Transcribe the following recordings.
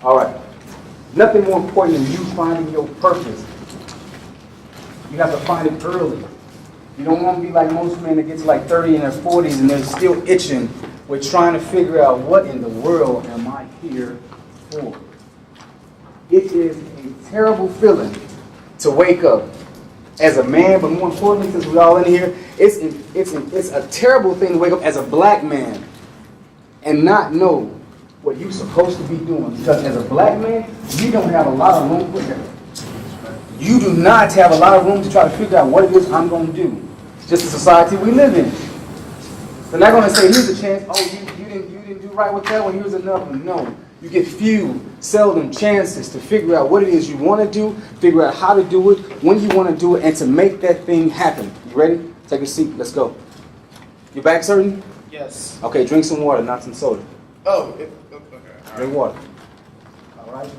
All right. Nothing more important than you finding your purpose. You have to find it early. You don't want to be like most men that get to like 30 in their 40s and they're still itching with trying to figure out what in the world am I here for. It is a terrible feeling to wake up as a man, but more importantly, since we're all in here, it's a terrible thing to wake up as a black man and not know what you're supposed to be doing. Because as a black man, you don't have a lot of room for error. You do not have a lot of room to try to figure out what it is I'm going to do. It's just the society we live in. They're not going to say, here's a chance. Oh, you didn't do right with that one. Here's another one. No. You get few, seldom chances to figure out what it is you want to do, figure out how to do it, when you want to do it, and to make that thing happen. You ready? Take a seat. Let's go. You back certain? Yes. Okay, drink some water, not some soda. Oh, okay. Drink water. All right?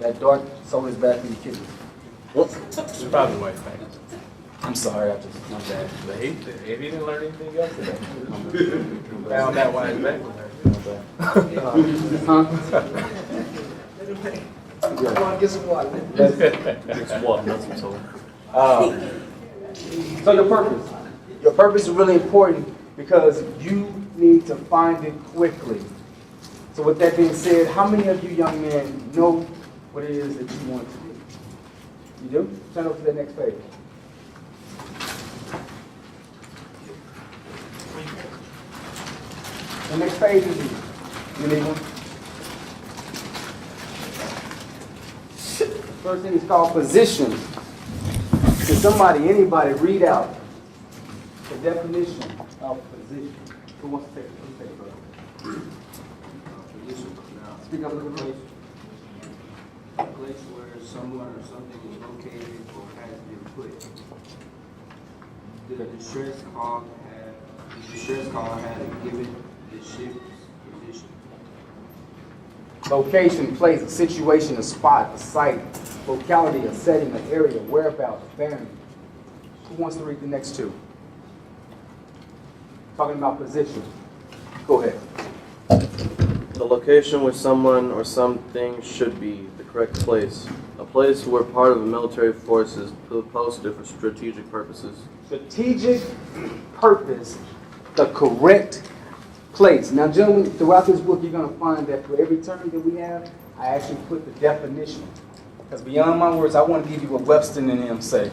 That dark soda's back in the kitchen. It's probably white thing. I'm sorry, I just, my bad. But he didn't learn anything else today. Found out why his back was hurt. Come on, get some water. Drink some water, not some soda. So your purpose. Your purpose is really important because you need to find it quickly. So with that being said, how many of you young men know what it is that you want to do? You do? Turn over to the next page. The next page is you need one. First thing is called position. Can somebody, anybody, read out the definition of position? Who wants to take it? Who take it, brother? Speak up a little bit. A place where someone or something is located or has been put. The distress call had given the ship's position. Location, place, a situation, a spot, a site, locality, a setting, an area, whereabouts, bearing. Who wants to read the next two? Talking about position. Go ahead. The location where someone or something should be, the correct place. A place where part of a military force is posted for strategic purposes. Strategic purpose, the correct place. Now, gentlemen, throughout this book, you're going to find that for every term that we have, I actually put the definition. Because beyond my words, I want to give you what Webster and them say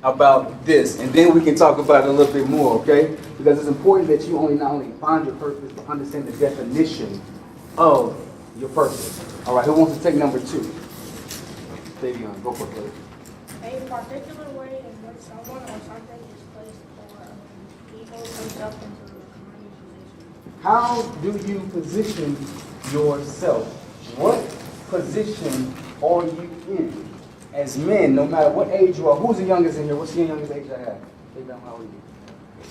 about this, and then we can talk about it a little bit more, okay? Because it's important that you not only find your purpose, but understand the definition of your purpose. All right, who wants to take number 2? Davion, go for it, please. A particular way in which someone or something is placed or people themselves into a commanding position. How do you position yourself? What position are you in? As men, no matter what age you are, who's the youngest in here? What's the youngest age I have? Davion, how old are you?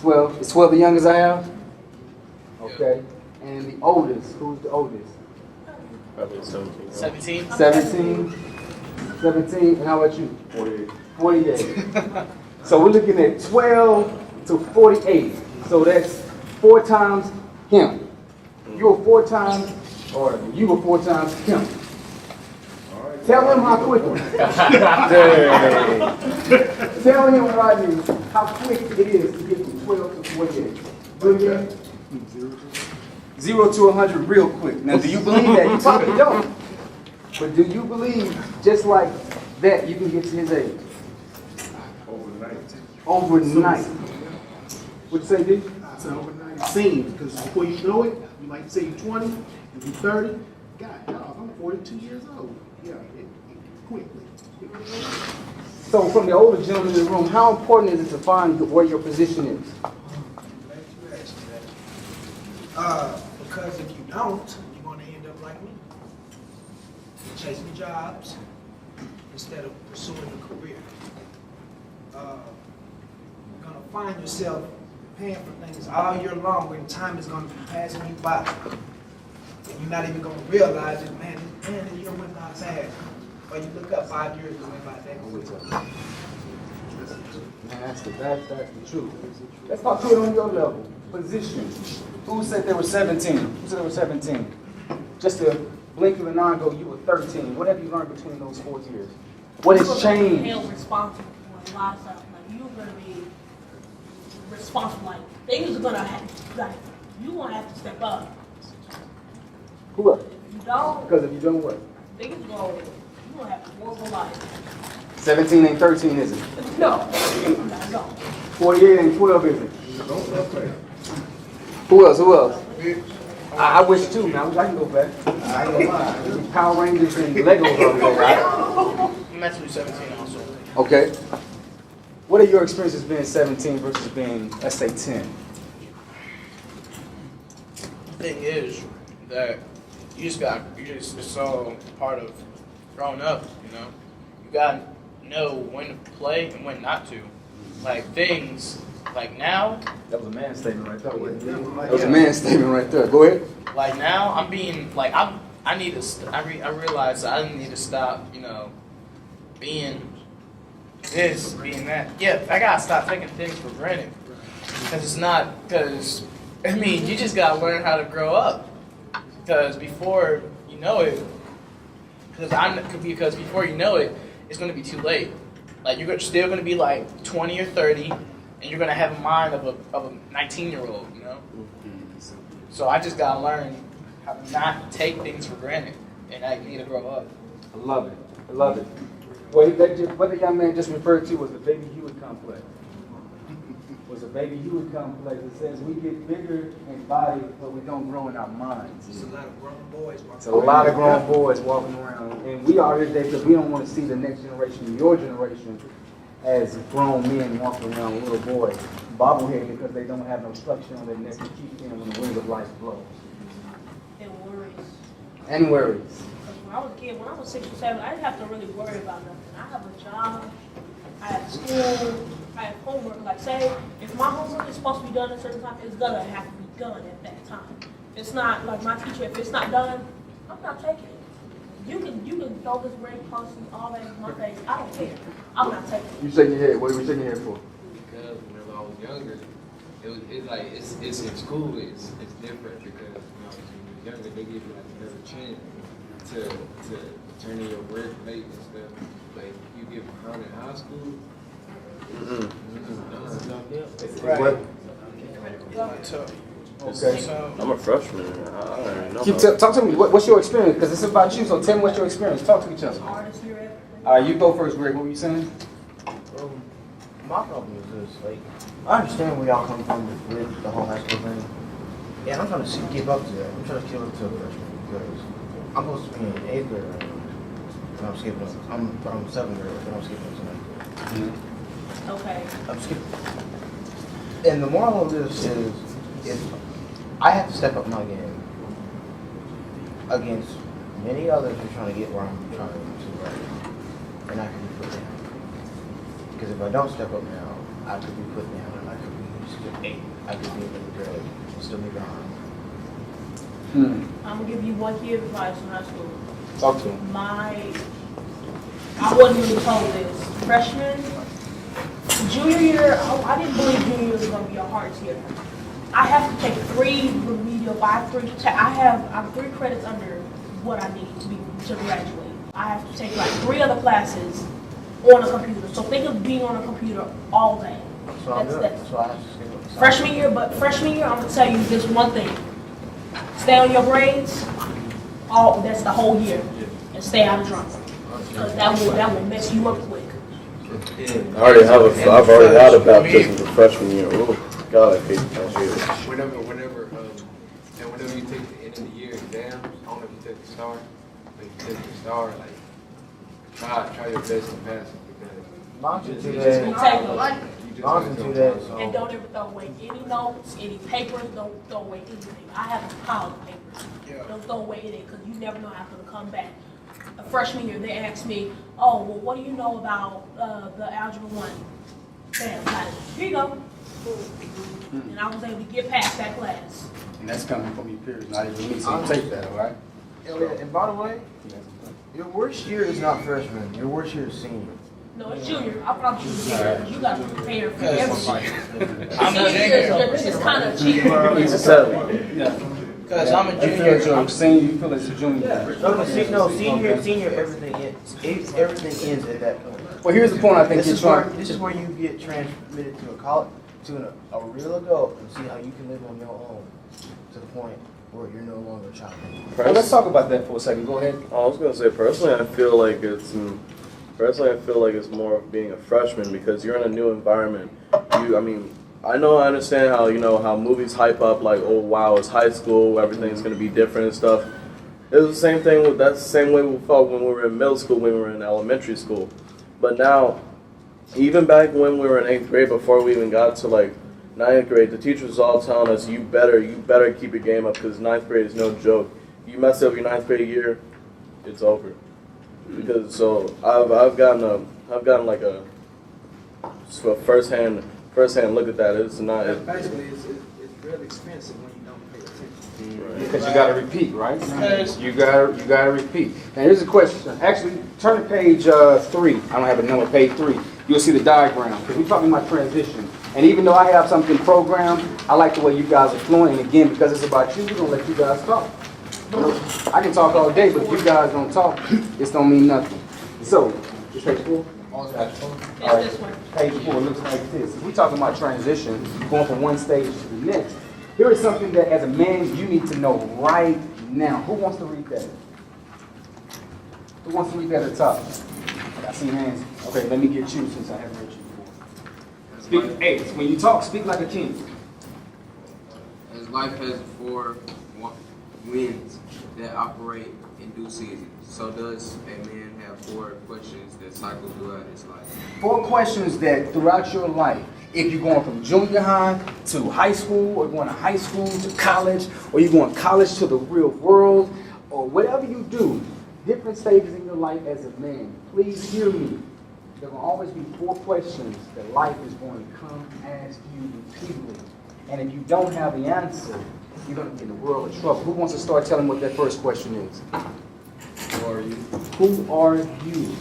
12. Is 12 the youngest I have? Okay. And the oldest, who's the oldest? Probably 17. 17. 17. 17, and how about you? 48. 48. So we're looking at 12 to 48. So that's 4 times him. You were 4 times, or you were 4 times him. Tell him how quickly. Tell him, Rodney, how quick it is to get from 12 to 48. Good again? 0 to 100 real quick. Now, do you believe that? You probably don't. But do you believe, just like that, you can get to his age? Overnight. What'd you say, D? I said overnight. It seems, because before you know it, you might say you're 20, and you're 30. God, dog, I'm 42 years old. Yeah, it quickly. So from the older gentleman in the room, how important is it to find where your position is? Because if you don't, you're going to end up like me. Chasing jobs instead of pursuing a career. You're going to find yourself paying for things all year long when time is going to be passing you by. And you're not even going to realize it, man, the year went by fast. Or you look up 5 years and went by that quick. Man, that's the truth. Let's talk to it on your level. Position. Who said they were 17? Who said they were 17? Just to blink of an eye ago, you were 13. What have you learned between those 4 years? What has changed? Held responsible for a lot of stuff. Like you're gonna be responsible. Like things are gonna happen. Like you gonna have to step up. Who else? If you don't, Because if you don't what? things gonna have a horrible life. 17 ain't 13, is it? No, no. 48 ain't 12, is it? Who else? Who else? I wish too, man. I wish I can go back. I ain't gonna lie. Power Rangers and Legos all day, right? I'm actually 17 also. Okay. What are your experiences being 17 versus being, let's say, 10? The thing is that it's all part of growing up, you know? You gotta know when to play and when not to. Like things, like now, That was a man statement right there. That was a man statement right there. Go ahead. like now I'm being, like I need to, I realize that I need to stop, you know, being this, being that. Yeah, I gotta stop taking things for granted. Because it's not, because, I mean, you just gotta learn how to grow up. Because before you know it, because before you know it, it's gonna be too late. Like you're still gonna be like 20 or 30, and you're gonna have a mind of a 19-year-old, you know. So I just gotta learn how to not take things for granted, and I need to grow up. I love it. I love it. What the young man just referred to was the baby Hughes complex. Was a baby Hughes complex. It says we get bigger in body, but we don't grow in our minds. It's a lot of grown boys. It's a lot of grown boys walking around, and we are here today because we don't want to see the next generation, your generation, as grown men walking around with little boys, bobbleheaded because they don't have no structure on their neck to keep them when the wind of life blows. And worries. And worries. Because when I was a kid, when I was 6 or 7, I didn't have to really worry about nothing. I have a job, I have school, I have homework. Like say, if my homework is supposed to be done at a certain time, it's gonna have to be done at that time. It's not like my teacher, if it's not done, I'm not taking it. You can throw this great person all that in my face. I don't care. I'm not taking it. You shaking your head. What are you shaking your head for? Because whenever I was younger, it's in school, it's different because when you're younger, they give you like another chance to turn in your work late and stuff. Like you get behind in high school. What? Okay. So, I'm a freshman. I don't even know. Keep talk to me. What's your experience? Because it's about you. So tell me what's your experience. Talk to each other. Hardest year ever. All right, you go first, Greg. What were you saying? My problem is this, like, I understand where y'all come from with the whole high school thing. Yeah, I'm trying to keep up to that. I'm trying to keep up to a freshman because I'm supposed to be in 8th grade right now. And I'm skipping. I'm 7th grade, but I'm skipping tonight. Okay. I'm skipping. And the moral of this is, if I have to step up my game against many others who are trying to get where I'm trying to right now, and I can be put down. Because if I don't step up now, I could be put down and I could be still 8. I could be a little girl and still be behind. I'm gonna give you one key of advice in high school. Talk to him. I wasn't even told this. Freshman, junior year, I didn't believe junior year was gonna be a hard year. I have to take 3 remedial, I'm 3 credits under what I need to graduate. I have to take like 3 other classes on a computer. So think of being on a computer all day. So I'm good. So I have to skip up. Freshman year, I'm gonna tell you this one thing. Stay on your grades, that's the whole year. And stay out of drama. Because that will mess you up quick. I've already had a baptism for freshman year. Oh, God, I hate that year. Whenever you take the end of the year exams, I don't know if you take the STAR, but if you take the STAR, like try your best to pass it because Mine's in 2 You days. take them. you just Mine's in 2 days. So. And don't ever throw away any notes, any papers, don't throw away anything. I have a pile of papers. Don't throw away anything because you never know how it's going to come back. A freshman year, they asked me, oh, well, what do you know about the Algebra 1? Bam, got it. Here you go. And I was able to get past that class. And that's coming from your peers, not even me. So you take that, all right? And by the way, your worst year is not freshman. Your worst year is senior. No, it's junior. I promise you it's junior. You got to prepare for everything. I'm a Senior junior. year is kind of cheap. He's a 7. Because I'm a You junior. feel I'm senior, you feel it's a junior. Senior, everything ends at that point. Well, here's the point I think you're trying. This is where you get transmitted to a college, to a real adult, and see how you can live on your own to the point where you're no longer a child. Well, let's talk about that for a second. Go ahead. I was gonna say personally, I feel like it's more of being a freshman because you're in a new environment. I understand how how movies hype up like, oh wow, it's high school, everything's gonna be different and stuff. That's the same way we felt when we were in middle school, when we were in elementary school. But now, even back when we were in 8th grade, before we even got to like 9th grade, the teachers was all telling us, you better keep your game up because 9th grade is no joke. You mess up your 9th grade year, it's over. Because so I've gotten like a first hand look at that. It's not. Basically, it's real expensive when you don't pay attention. Because you got to repeat, right? Yes. You got to repeat. Now here's a question. Actually, turn to page 3. I don't have a number. Page 3. You'll see the diagram because we're talking about transition. And even though I have something programmed, I like the way you guys are flowing. And again, because it's about you, we're gonna let you guys talk. I can talk all day, but if you guys don't talk, this don't mean nothing. So, it's page 4. All right. This one. Page 4 looks like this. We're talking about transition, going from one stage to the next. Here is something that, as a man, you need to know right now. Who wants to read that? Who wants to read that at the top? I see hands. Okay, let me get you since I haven't read you before. Speak, hey, when you talk, speak like a king. As life has 4 winds that operate in due season, so does a man have 4 questions that cycle throughout his life. 4 questions that throughout your life, if you're going from junior high to high school, or going to high school to college, or you're going college to the real world, or whatever you do, different stages in your life as a man, please hear me. There will always be 4 questions that life is going to come ask you repeatedly. And if you don't have the answer, you're going to be in a world of trouble. Who wants to start telling what that first question is? Who are you? Who are you?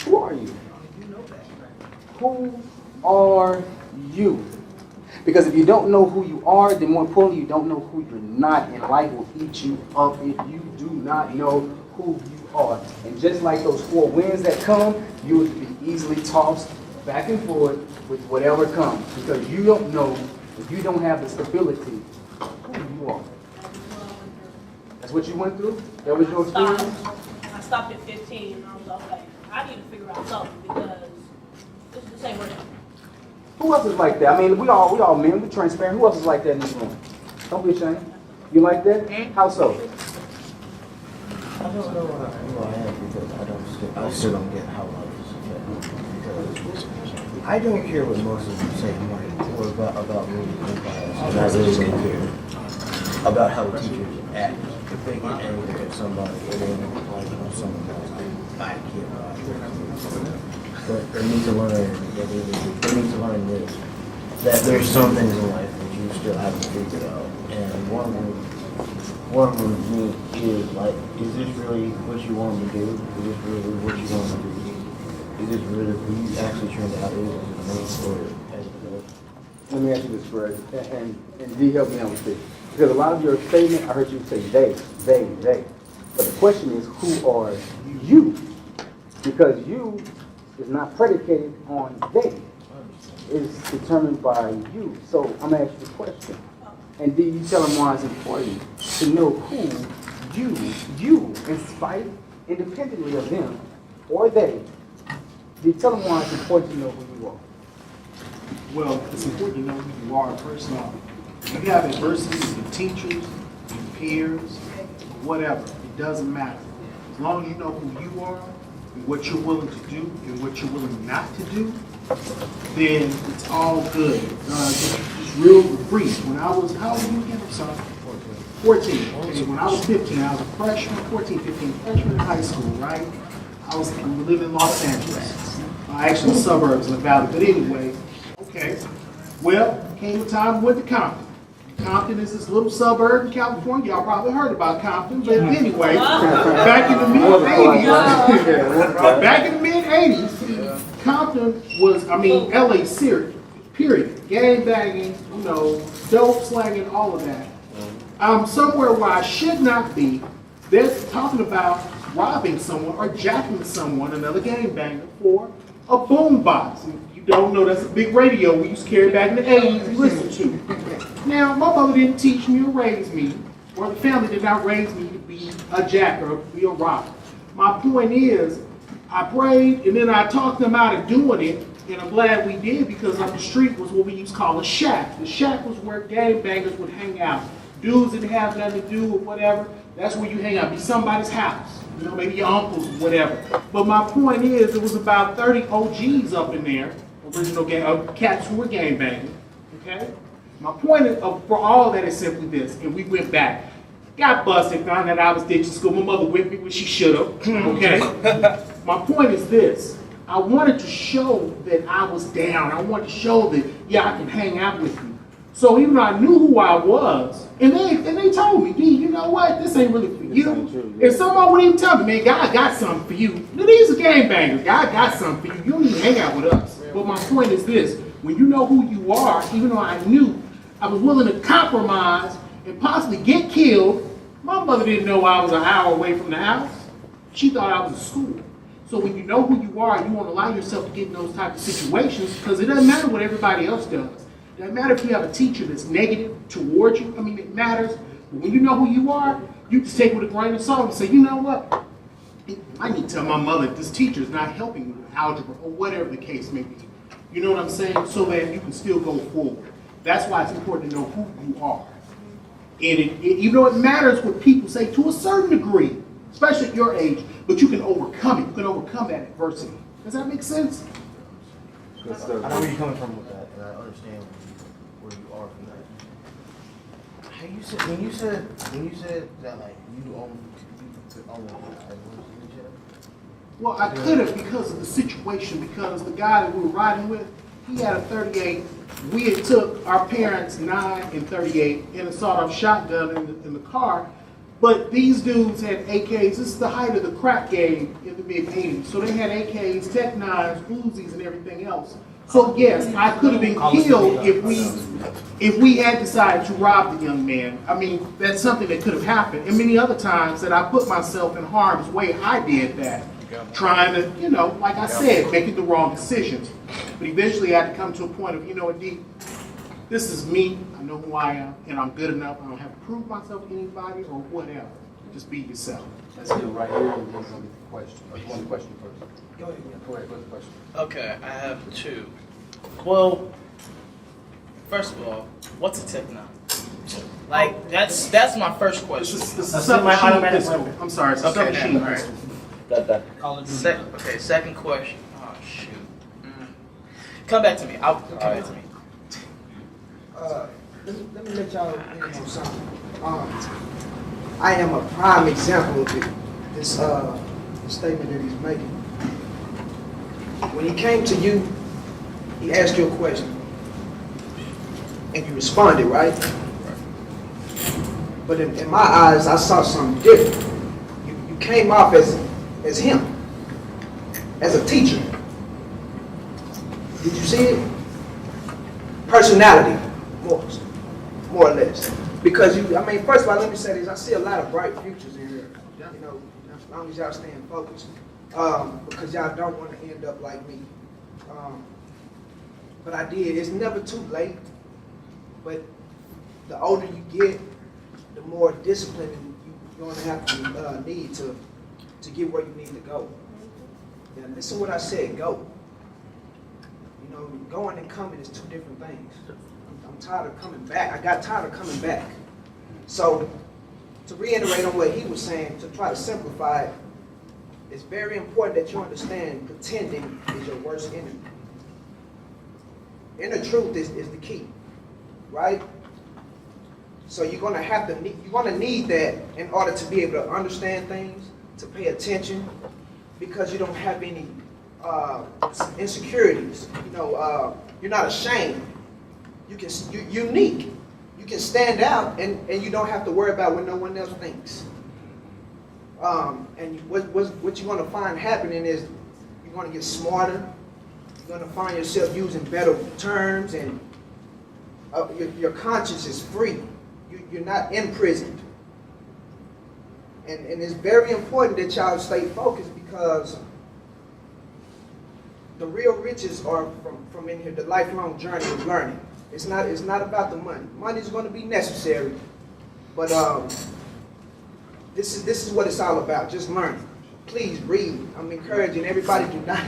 Who are you? Who are you? Because if you don't know who you are, then more importantly, you don't know who you're not, and life will eat you up if you do not know who you are. And just like those 4 winds that come, you will be easily tossed back and forth with whatever comes, because you don't know, if you don't have the stability, who you are. That's what you went through? That was your experience? I stopped at 15 and I was like, I need to figure out something because this is the same way. Who else is like that? I mean, we all men, we're transparent. Who else is like that in this room? Don't be ashamed. You like that? How so? I don't know who I am because I still don't get how life is because I don't care what most of them say or about me in class. And I really don't care about how the teachers act. If they get angry at somebody or they don't like someone else, I care about it. But they need to learn this, that there's some things in life that you still haven't figured out. And one of them to me is like, is this really what you want to do? Is this really what you want to do? Is this really who you actually turned out is as a man or as a adult? Let me ask you this, Greg, and D, help me out with this. Because a lot of your statement, I heard you say they. But the question is, who are you? Because you is not predicated on they. It's determined by you. So I'm going to ask you the question. And D, you tell them why it's important to know who you, in spite, independently of them, or they. D, tell them why it's important to know who you are. Well, it's important to know who you are first off. You have adversity with your teachers, your peers, whatever. It doesn't matter. As long as you know who you are and what you're willing to do and what you're willing not to do, then it's all good. Just real brief. When I was, how old were you again? I'm sorry. 14. Okay, when I was 15, I was a freshman, 14, 15, freshman in high school, right? We were living in Los Angeles. Actually, suburbs in the valley. But anyway, okay. Well, came a time we went to Compton. Compton is this little suburb in California. Y'all probably heard about Compton. But anyway, back in the mid-'80s, Compton was, LA serious, period. Gang banging, dope slanging, all of that. I'm somewhere where I should not be. They're talking about robbing someone or jacking someone, another gangbanger, for a boombox. You don't know that's a big radio we used to carry back in the 80s and listen to. Now, my mother didn't teach me or raise me, or the family did not raise me to be a jacker or be a robber. My point is, I prayed and then I talked them out of doing it, and I'm glad we did because up the street was what we used to call a shack. The shack was where gangbangers would hang out. Dudes didn't have nothing to do or whatever. That's where you hang out. Be somebody's house. You know, maybe your uncle's, whatever. But my point is, there was about 30 OGs up in there, original cats who were gangbanging. Okay? My point for all that is simply this, and we went back. Got busted, found out I was ditching school. My mother whipped me when she should have. Okay? My point is this. I wanted to show that I was down. I wanted to show that, yeah, I can hang out with you. So even though I knew who I was, and they told me, D, you know what? This ain't really for you. And someone would even tell me, man, God got something for you. Now, these are gangbangers. God got something for you. You don't even hang out with us. But my point is this. When you know who you are, even though I knew I was willing to compromise and possibly get killed, my mother didn't know I was an hour away from the house. She thought I was in school. So when you know who you are, you won't allow yourself to get in those type of situations because it doesn't matter what everybody else does. It doesn't matter if you have a teacher that's negative towards you. I mean, it matters. But when you know who you are, you just take it with a grain of salt and say, you know what? I need to tell my mother this teacher is not helping me with algebra or whatever the case may be. You know what I'm saying? So that you can still go forward. That's why it's important to know who you are. And even though it matters what people say to a certain degree, especially at your age, but you can overcome it. You can overcome that adversity. Does that make sense? I know where you're coming from with that, and I understand where you are from that. Hey, when you said that like you could own well, I could have because of the situation, because the guy that we were riding with, he had a 38. We had took our parents' 9 and 38 and a sawed-off shotgun in the car. But these dudes had AKs. This is the height of the crack game in the mid-80s. So they had AKs, Tech 9s, Uzis, and everything else. So yes, I could have been killed if we had decided to rob the young man. I mean, that's something that could have happened. And many other times that I put myself in harm's way, I did that. Trying to, you know, like I said, making the wrong decisions. But eventually I had to come to a point of, you know what, D, this is me. I know who I am, and I'm good enough. I don't have to prove myself to anybody or whatever. Just be yourself. Let's get right here and then go to the question. Or you want the question first? Go ahead. Go ahead, what's the question? Okay, I have two. Well, first of all, what's a Tech 9? Like that's my first question. This is a submachine pistol. I'm sorry, it's a submachine all right. pistol. Second question. Oh shoot. Come back to me. Come back to me. Let me let y'all in on something. I am a prime example of this statement that he's making. When he came to you, he asked you a question, and you responded, right? But in my eyes, I saw something different. You came off as him, as a teacher. Did you see it? Personality, more or less. Because first of all, let me say this. I see a lot of bright futures in here. You know, as long as y'all staying focused. Because y'all don't want to end up like me. But I did. It's never too late. But the older you get, the more discipline you're going to have to need to get where you need to go. Now, listen what I said, go. You know, going and coming is two different things. I'm tired of coming back. I got tired of coming back. So, to reiterate on what he was saying, to try to simplify it, it's very important that you understand pretending is your worst enemy. Inner truth is the key, right? So you're going to need that in order to be able to understand things, to pay attention, because you don't have any insecurities. You know, you're not ashamed. You're unique. You can stand out, and you don't have to worry about what no one else thinks. And what you're going to find happening is you're going to get smarter. You're going to find yourself using better terms, and your conscience is free. You're not imprisoned. And it's very important that y'all stay focused because the real riches are from in here. The lifelong journey of learning. It's not about the money. Money is going to be necessary, but this is what it's all about. Just learning. Please read. I'm encouraging everybody to not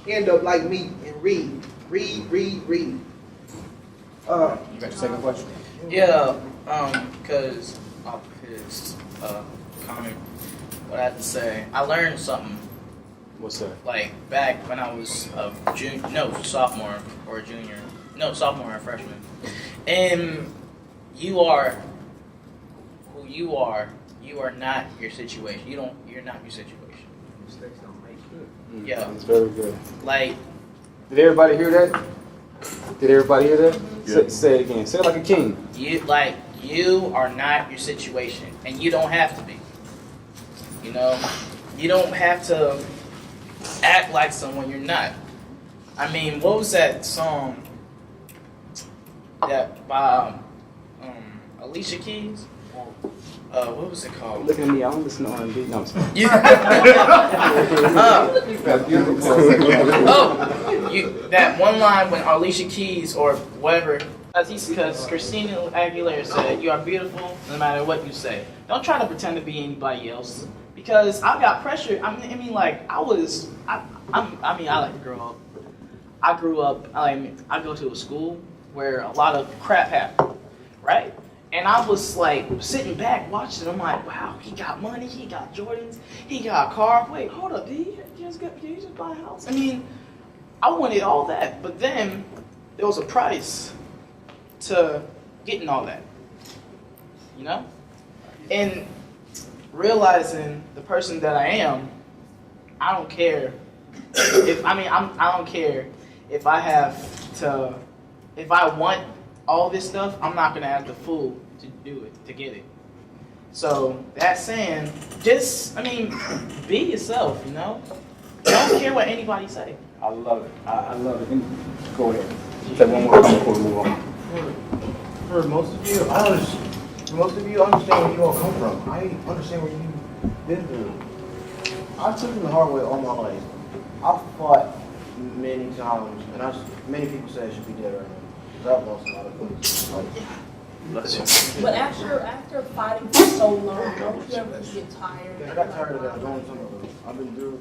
end up like me and read. Read. You got your second question? Yeah, because of his comment, what I have to say, I learned something. What's that? Like back when I was sophomore or junior, sophomore or freshman, and you are who you are. You are not your situation. You're not your situation. Mistakes don't make good. Yeah. It's very good. Like, Did everybody hear that? Did everybody hear that? Yeah. Say it again. Say it like a king. you are not your situation, and you don't have to be. You know, you don't have to act like someone you're not. I mean, what was that song that by Alicia Keys? What was it called? Look at me. I don't listen to R&B. No, I'm sorry. That one line when Alicia Keys or whatever, because Christina Aguilera said, "You are beautiful no matter what you say." Don't try to pretend to be anybody else, because I got pressure. I mean, like I like to grow up. I grew up. I go to a school where a lot of crap happened, right? And I was like sitting back watching. I'm like, wow, he got money, he got Jordans, he got a car. Wait, hold up, did he just buy a house? I mean, I wanted all that, but then there was a price to getting all that, you know? And realizing the person that I am, I don't care I don't care if if I want all this stuff, I'm not gonna have the fool to do it, to get it. So that saying, be yourself, you know? Don't care what anybody say. I love it. I love it. Go ahead. Say one more comment before we move on. For most of you, I understand where you all come from. I understand where you've been through. I took it the hard way all my life. I fought many times, and many people say I should be dead right now. I've lost a lot of things. But after fighting for so long, don't you ever get tired? I got tired of that. I've been through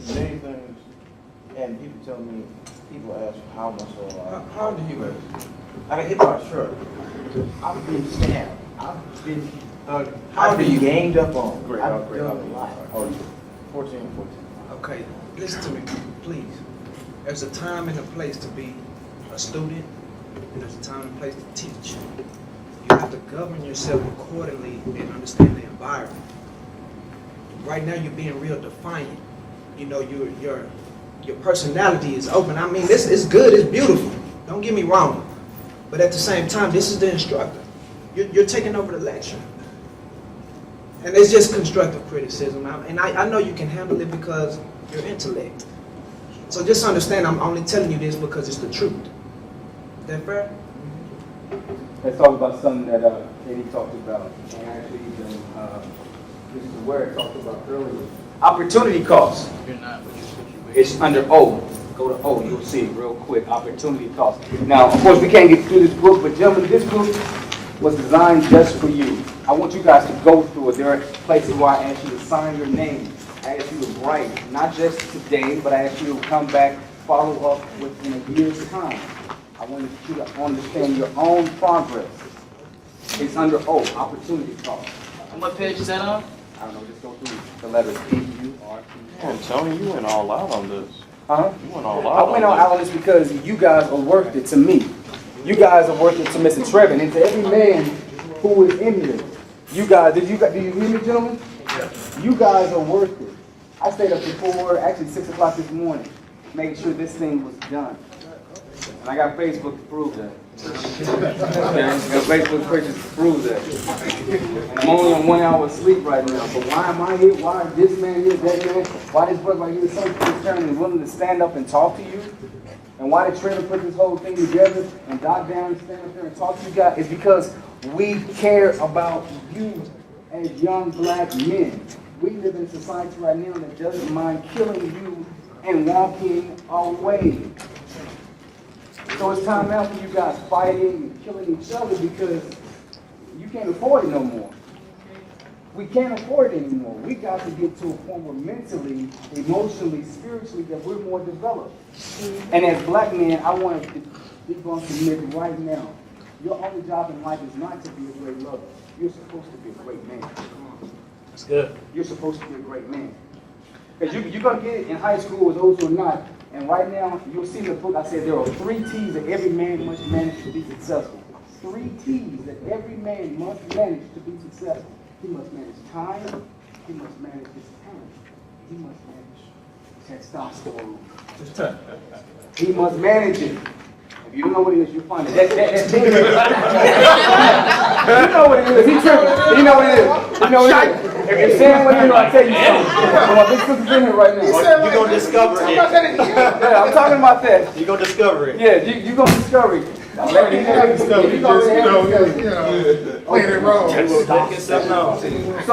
many things, and people ask how am I still alive? How old are you, man? I got hit by a truck. I've been stabbed. I've been ganged up on. Great. I've done a lot. How old are you? 14. Okay, listen to me, please. There's a time and a place to be a student, and there's a time and a place to teach. You have to govern yourself accordingly and understand the environment. Right now, you're being real defiant. You know, your personality is open. I mean, this is good. It's beautiful. Don't get me wrong. But at the same time, this is the instructor. You're taking over the lecture. And it's just constructive criticism. And I know you can handle it because you're intellect. So just understand, I'm only telling you this because it's the truth. Is that fair? Let's talk about something that Katie talked about, and actually Mr. Ware talked about earlier. Opportunity cost. You're not with your situation. It's under O. Go to O, you'll see it real quick. Opportunity cost. Now, of course, we can't get through this book, but gentlemen, this book was designed just for you. I want you guys to go through it. There are places where I ask you to sign your name. I ask you to write, not just today, but I ask you to come back, follow up within a year's time. I want you to understand your own progress. It's under O, opportunity cost. And what page is that on? I don't know, just go through the letters P-U-R-P. Man, Tony, you went all out on this. Huh? You went all I out went on out on this because you guys are worth it to me. You guys are worth it to Mr. Trevin and to every man who is in here. You guys, do you hear me, gentlemen? You guys are worth it. I stayed up to 6 o'clock this morning, making sure this thing was done. And I got Facebook to prove that. Okay? I got Facebook pictures to prove that. And I'm only on 1 hour of sleep right now. But why am I here? Why is this man here, that man? Why this brother right here is so concerned and willing to stand up and talk to you? And why did Trevor put this whole thing together and Doc down and stand up there and talk to you guys? It's because We care about you as young black men. We live in a society right now that doesn't mind killing you and walking away. So it's time now for you guys fighting and killing each other because you can't afford it no more. We can't afford it anymore. We got to get to a point where mentally, emotionally, spiritually, that we're more developed. And as black men, I want to debunk the myth right now. Your only job in life is not to be a great lover. You're supposed to be a great man. That's good. You're supposed to be a great man. Because you're going to get it in high school with those who are not. And right now, you'll see in the book, I said there are 3 T's that every man must manage to be successful. 3 T's that every man must manage to be successful. He must manage time. He must manage his talent. He must manage testosterone. He must manage it. If you don't know what it is, you'll find it. That thing is. You know what it is. He tripping. You know what it is. You know what it is. If you're saying what it is, I'll tell you something. So my big sister's in here right now. You're going to discover it. Yeah, I'm talking about that. You're going to discover it. Yeah, you're going to discover it. Playing it wrong. So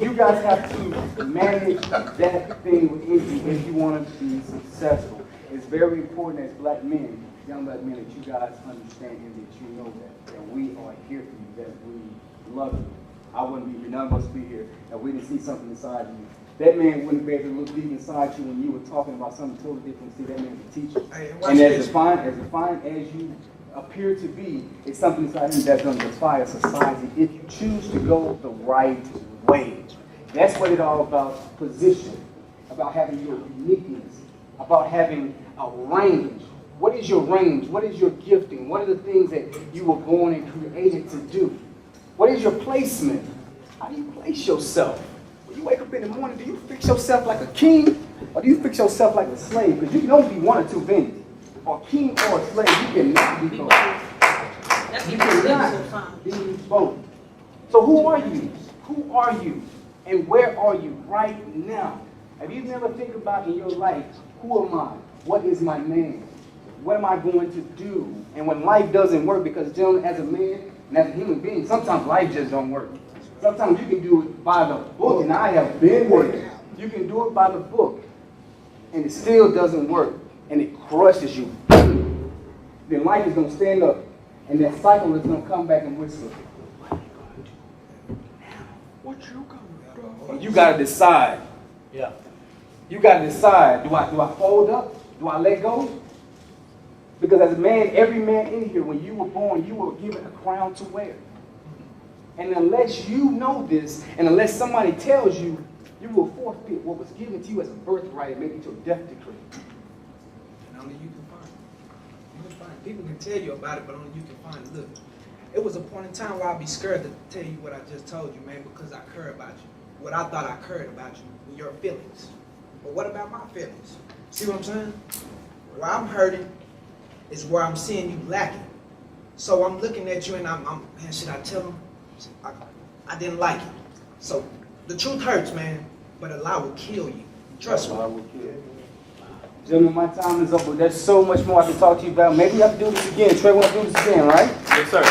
you guys have to manage that thing within you if you want to be successful. It's very important as black men, young black men, that you guys understand and that you know that we are here for you, that we love you. I wouldn't be here, none of us would be here, if we didn't see something inside you. That man wouldn't be able to look deep inside you when you were talking about something totally different. See, that man's a teacher. And as fine as you appear to be, it's something inside him that's going to defy a society if you choose to go the right way. That's what it's all about, position, about having your uniqueness, about having a range. What is your range? What is your gifting? What are the things that you were born and created to do? What is your placement? How do you place yourself? When you wake up in the morning, do you fix yourself like a king? Or do you fix yourself like a slave? Because you can only be one or two things. Or king or a slave. You cannot be both. You cannot be both. So who are you? Who are you? And where are you right now? Have you never think about in your life, who am I? What is my name? What am I going to do? And when life doesn't work, because gentlemen, as a man and as a human being, sometimes life just don't work. Sometimes you can do it by the book, and I have been there. You can do it by the book, and it still doesn't work, and it crushes you. Then life is going to stand up, and that cycle is going to come back and whisper, what are you going to do now? What you going to do? And you got to decide. Yeah. You got to decide, do I fold up? Do I let go? Because as a man, every man in here, when you were born, you were given a crown to wear. And unless you know this, and unless somebody tells you, you will forfeit what was given to you as a birthright and make it your death decree. And only you can find it. You can find it. People can tell you about it, but only you can find it. Look, it was a point in time where I'd be scared to tell you what I just told you, man, because I cared about you. What I thought I cared about you, your feelings. But what about my feelings? See what I'm saying? Where I'm hurting is where I'm seeing you lacking. So I'm looking at you and I'm man, should I tell him? I didn't like it. So the truth hurts, man, but a lie will kill you. Trust me. Gentlemen, my time is up, but there's so much more I can talk to you about. Maybe we have to do this again. Trey want to do this again, right? Yes, sir.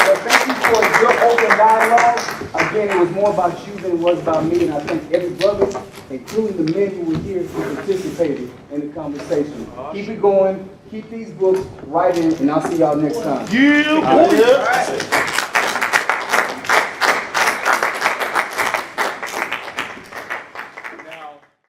So thank you for your open dialogue. Again, it was more about you than it was about me, and I thank every brother, including the men who were here who participated in the conversation. Keep it going. Keep these books right in, and I'll see y'all next time. Yeah, boy.